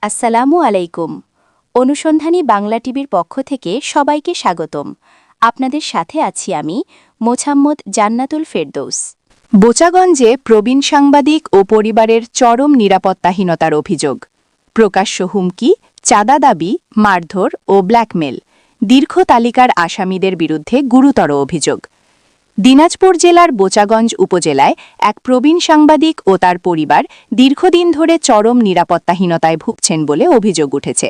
আসসালামু আলাইকুম। অনুসন্ধানী বাংলা টিভির পক্ষ থেকে সবাইকে স্বাগতম। আপনাদের সাথে আছি আমি মোছাম্মদ জান্নাতুল ফেরদৌস। বোচাগঞ্জে প্রবীণ সাংবাদিক ও পরিবারের চরম নিরাপত্তাহীনতার অভিযোগ। প্রকাশ্য হুমকি, চাঁদা দাবি, মারধর ও ব্ল্যাকমেল। দীর্ঘ তালিকার আসামিদের বিরুদ্ধে গুরুতর অভিযোগ। দিনাজপুর জেলার বোচাগঞ্জ উপজেলায় এক প্রবীণ সাংবাদিক ও তার পরিবার দীর্ঘদিন ধরে চরম নিরাপত্তাহীনতায় ভুগছেন বলে অভিযোগ উঠেছে।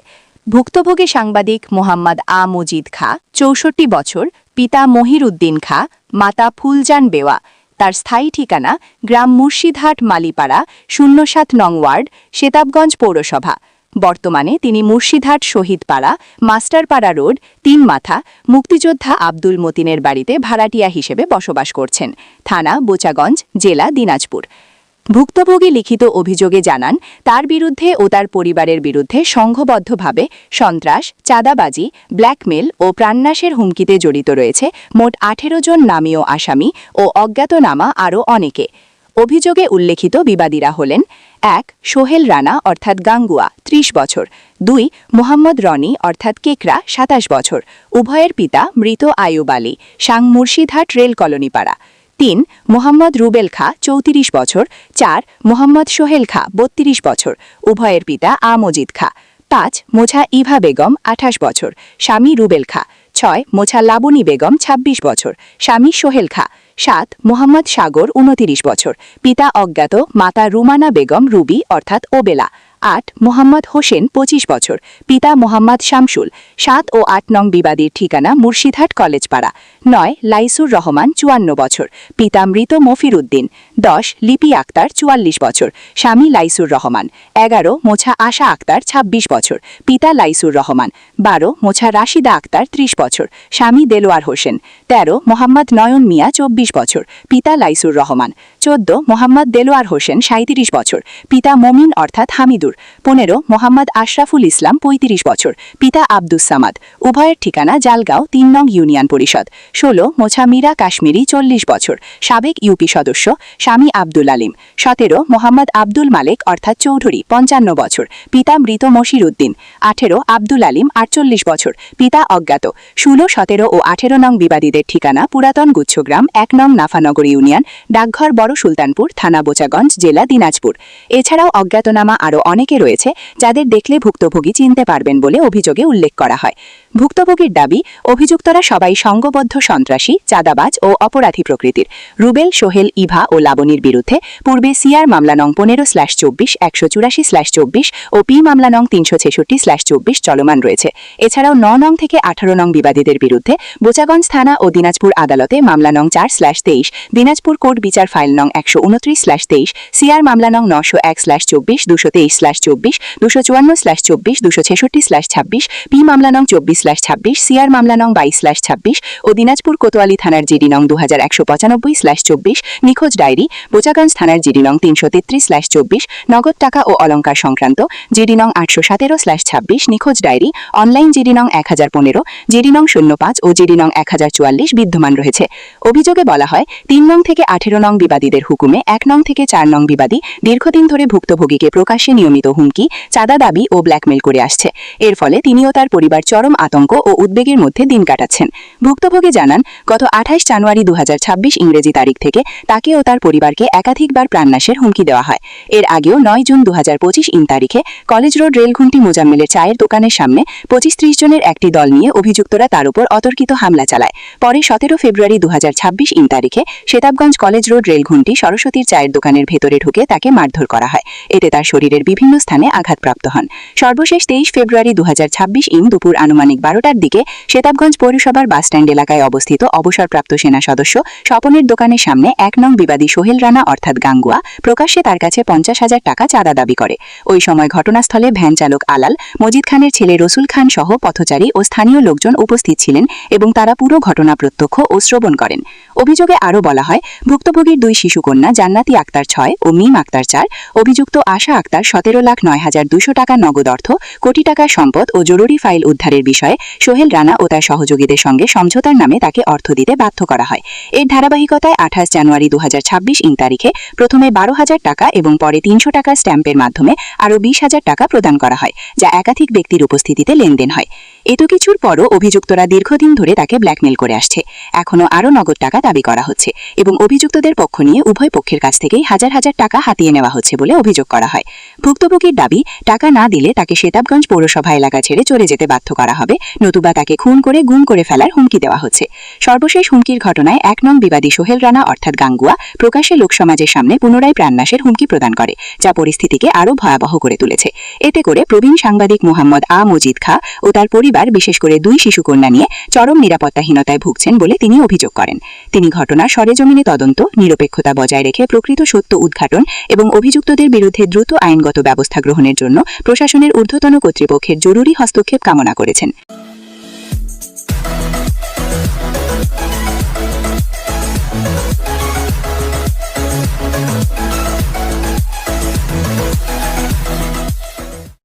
ভুক্তভোগী সাংবাদিক মোহাম্মদ আ মজিদ খা, ৬৪ বছর, পিতা মহির উদ্দিন খা, মাতা ফুলজান বেওয়া। তার স্থায়ী ঠিকানা গ্রাম মুর্শিদহাট মালিপাড়া, ০৭ নং ওয়ার্ড, সেতাবগঞ্জ পৌরসভা। বর্তমানে তিনি মুর্শিদহাট শহীদপাড়া, মাস্টারপাড়া রোড, ৩ মাথা, মুক্তিযোদ্ধা আব্দুল মতিনের বাড়িতে ভাড়াটিয়া হিসেবে বসবাস করছেন। থানা বোচাগঞ্জ, জেলা দিনাজপুর। ভুক্তভোগী লিখিত অভিযোগে জানান, তার বিরুদ্ধে ও তার পরিবারের বিরুদ্ধে সংঘবদ্ধভাবে সন্ত্রাস, চাঁদাবাজি, ব্ল্যাকমেল ও প্রাণনাশের হুমকিতে জড়িত রয়েছে মোট ১৮ জন নামীয় আসামি ও অজ্ঞাতনামা আরও অনেকে। অভিযোগে উল্লেখিত বিবাদীরা হলেন: ১. সোহেল রানা অর্থাৎ গাঙ্গুয়া, ৩০ বছর। ২. মোহাম্মদ রনি অর্থাৎ কেকরা, ২৭ বছর। উভয়ের পিতা মৃত আয়ুব আলী, সাং মুর্শিদহাট রেল কলোনি পাড়া। ৩. মোহাম্মদ রুবেল খা, ৩৪ বছর। ৪. মোহাম্মদ সোহেল খা, ৩২ বছর। উভয়ের পিতা আ মজিদ খা। ৫. মোছা ইভা বেগম, ২৮ বছর, স্বামী রুবেল খা। ৬. মোছা লাবণী বেগম, ২৬ বছর, স্বামী সোহেল খা। ৭. মোহাম্মদ সাগর, ২৯ বছর, পিতা অজ্ঞাত, মাতা রুমানা বেগম রুবি অর্থাৎ ওবেলা। ৮. মোহাম্মদ হোসেন, ২৫ বছর, পিতা মোহাম্মদ শামসুল। ৭ ও ৮ নং বিবাদীর ঠিকানা মুর্শিদহাট কলেজপাড়া। ৯. লাইসুর রহমান, ৫৪ বছর, পিতা মৃত মফির উদ্দিন। ১০. লিপি আক্তার, ৪৪ বছর, স্বামী লাইসুর রহমান। ১১. মোছা আশা আক্তার, ২৬ বছর, পিতা লাইসুর রহমান। ১২. মোছা রাশিদা আক্তার, ৩০ বছর, স্বামী দেলোয়ার হোসেন। ১৩. মোহাম্মদ নয়ন মিয়া, ২৪ বছর, পিতা লাইসুর রহমান। ১৪. মোহাম্মদ দেলোয়ার হোসেন, ৩৭ বছর, পিতা মমিন অর্থাৎ হামিদুর। ১৫. মোহাম্মদ আশরাফুল ইসলাম, ৩৫ বছর, পিতা আব্দুস সামাদ। উভয়ের ঠিকানা জালগাঁও ৩ নং ইউনিয়ন পরিষদ। ১৬. মোছা মীরা কাশ্মীরি, ৪০ বছর, সাবেক ইউপি সদস্য, স্বামী আব্দুল আলিম। ১৭. মোহাম্মদ আব্দুল মালেক অর্থাৎ চৌধুরী, ৫৫ বছর, পিতা মৃত মশির উদ্দিন। ১৮. আব্দুল আলিম, ৪৮ বছর, পিতা অজ্ঞাত। ১৬, ১৭ ও ১৮ নং বিবাদীদের ঠিকানা পুরাতন গুচ্ছগ্রাম, ১ নং নাফানগর ইউনিয়ন, ডাকঘর বড় সুলতানপুর, থানা বোচাগঞ্জ, জেলা দিনাজপুর। এছাড়াও অজ্ঞাতনামা আরও অনেকে রয়েছে, যাদের দেখলে ভুক্তভোগী চিনতে পারবেন বলে অভিযোগে উল্লেখ করা হয়। ভুক্তভোগীর দাবি, অভিযুক্তরা সবাই সংঘবদ্ধ সন্ত্রাসী, চাঁদাবাজ ও অপরাধী প্রকৃতির। রুবেল, সোহেল, ইভা ও লাবণীর বিরুদ্ধে পূর্বে সিআর মামলা নং ১৫/২৪, ১৮৪/২৪ ও পি মামলা নং ৩৬৬/২৪ চলমান রয়েছে। এছাড়াও ৯ নং থেকে ১৮ নং বিবাদীদের বিরুদ্ধে বোচাগঞ্জ থানা ও দিনাজপুর আদালতে মামলা নং ৪/২৩, দিনাজপুর কোর্ট বিচার ফাইল নং ১২৯/২৩, সিআর মামলা নং ৯০১/২৪, ২২৩/২৪, ২৫৪/২৪, ২৬৬/২৬, পি মামলা নং ২৪/২৬, সিআর মামলা নং ২২/২৬ ও দিনাজপুর কোতোয়ালি থানার জিডি নং ২১৯৫/২৪, নিখোঁজ ডায়েরি, বোচাগঞ্জ থানার জিডি নং ৩৩৩/২৪, নগদ টাকা ও অলঙ্কার সংক্রান্ত জিডি নং ৮১৭/২৬, নিখোঁজ ডায়েরি, অনলাইন জিডি নং ১০১৫, জিডি নং ০৫ ও জিডি নং ১০৪৪ বিদ্যমান রয়েছে। অভিযোগে বলা হয়, ৩ নং থেকে ১৮ নং বিবাদীদের হুকুমে ১ নং থেকে ৪ নং বিবাদী দীর্ঘদিন ধরে ভুক্তভোগীকে প্রকাশ্যে নিয়মিত হুমকি, চাঁদা দাবি ও ব্ল্যাকমেল করে আসছে। এর ফলে তিনি ও তার পরিবার চরম আতঙ্ক ও উদ্বেগের মধ্যে দিন কাটাচ্ছেন। ভুক্তভোগী জানান, গত ২৮ জানুয়ারি ২০২৬ ইংরেজি তারিখ থেকে তাকে ও তার পরিবারকে একাধিকবার প্রাণনাশের হুমকি দেওয়া হয়। এর আগেও ৯ জুন ২০২৫ তারিখে কলেজ রোড রেলঘুন্টি মোজাম্মেলের চায়ের দোকানের সামনে ২৫-৩০ জনের একটি দল নিয়ে অভিযুক্তরা তার উপর অতর্কিত হামলা চালায়। পরে ১৭ ফেব্রুয়ারি ২০২৬ তারিখে সেতাবগঞ্জ কলেজ রোড রেলঘুন্টি সরস্বতীর চায়ের দোকানের ভেতরে ঢুকে তাকে মারধর করা হয়। এতে তার শরীরের বিভিন্ন স্থানে আঘাতপ্রাপ্ত হন। সর্বশেষ ২৩ ফেব্রুয়ারি ২০২৬ দুপুর আনুমানিক ১২টার দিকে সেতাবগঞ্জ পৌরসভার বাসস্ট্যান্ড এলাকায় অবস্থিত অবসরপ্রাপ্ত সেনা সদস্য স্বপনের দোকানের সামনে ১ নং বিবাদী সোহেল রানা অর্থাৎ গাঙ্গুয়া প্রকাশ্যে তার কাছে ৫০,০০০ টাকা চাঁদা দাবি করে। ওই সময় ঘটনাস্থলে ভ্যান চালক আলাল, মজিদ খানের ছেলে রসুল খান সহ পথচারী ও স্থানীয় লোকজন উপস্থিত ছিলেন এবং তারা পুরো ঘটনা প্রত্যক্ষ ও শ্রবণ করেন। অভিযোগে আরও বলা হয়, ভুক্তভোগীর ২ শিশুকন্যা জান্নাতি আক্তার ৬ ও মিম আক্তার ৪, অভিযুক্ত আশা আক্তার ১৭,০৯,২০০ টাকা নগদ অর্থ, কোটি টাকার সম্পদ ও জরুরি ফাইল উদ্ধারের বিষয়ে বিষয়ে সোহেল রানা ও তার সহযোগীদের সঙ্গে সমঝোতার নামে তাকে অর্থ দিতে বাধ্য করা হয়। এর ধারাবাহিকতায় 28 জানুয়ারি 2026 ইং তারিখে প্রথমে 12,000 টাকা এবং পরে 300 টাকার স্ট্যাম্পের মাধ্যমে আরও 20,000 টাকা প্রদান করা হয়, যা একাধিক ব্যক্তির উপস্থিতিতে লেনদেন হয়। এত কিছুর পরও অভিযুক্তরা দীর্ঘদিন ধরে তাকে ব্ল্যাকমেল করে আসছে। এখনও আরও নগদ টাকা দাবি করা হচ্ছে এবং অভিযুক্তদের পক্ষ নিয়ে উভয় পক্ষের কাছ থেকেই হাজার হাজার টাকা হাতিয়ে নেওয়া হচ্ছে বলে অভিযোগ করা হয়। ভুক্তভোগীর দাবি, টাকা না দিলে তাকে সেতাবগঞ্জ পৌরসভা এলাকা ছেড়ে চলে যেতে বাধ্য করা হবে, নতুবা তাকে খুন করে গুম করে ফেলার হুমকি দেওয়া হচ্ছে। সর্বশেষ হুমকির ঘটনায় 1 নং বিবাদী সোহেল রানা অর্থাৎ গাঙ্গুয়া প্রকাশ্যে লোকসমাজের সামনে পুনরায় প্রাণনাশের হুমকি প্রদান করে, যা পরিস্থিতিকে আরও ভয়াবহ করে তুলেছে। এতে করে প্রবীণ সাংবাদিক মোহাম্মদ আ মজিদ খা ও তার পরিবার, বিশেষ করে 2 শিশুকন্যা নিয়ে চরম নিরাপত্তাহীনতায় ভুগছেন বলে তিনি অভিযোগ করেন। তিনি ঘটনার সরেজমিনে তদন্ত, নিরপেক্ষতা বজায় রেখে প্রকৃত সত্য উদ্ঘাটন এবং অভিযুক্তদের বিরুদ্ধে দ্রুত আইনগত ব্যবস্থা গ্রহণের জন্য প্রশাসনের ঊর্ধ্বতন কর্তৃপক্ষের জরুরি হস্তক্ষেপ কামনা করেছেন।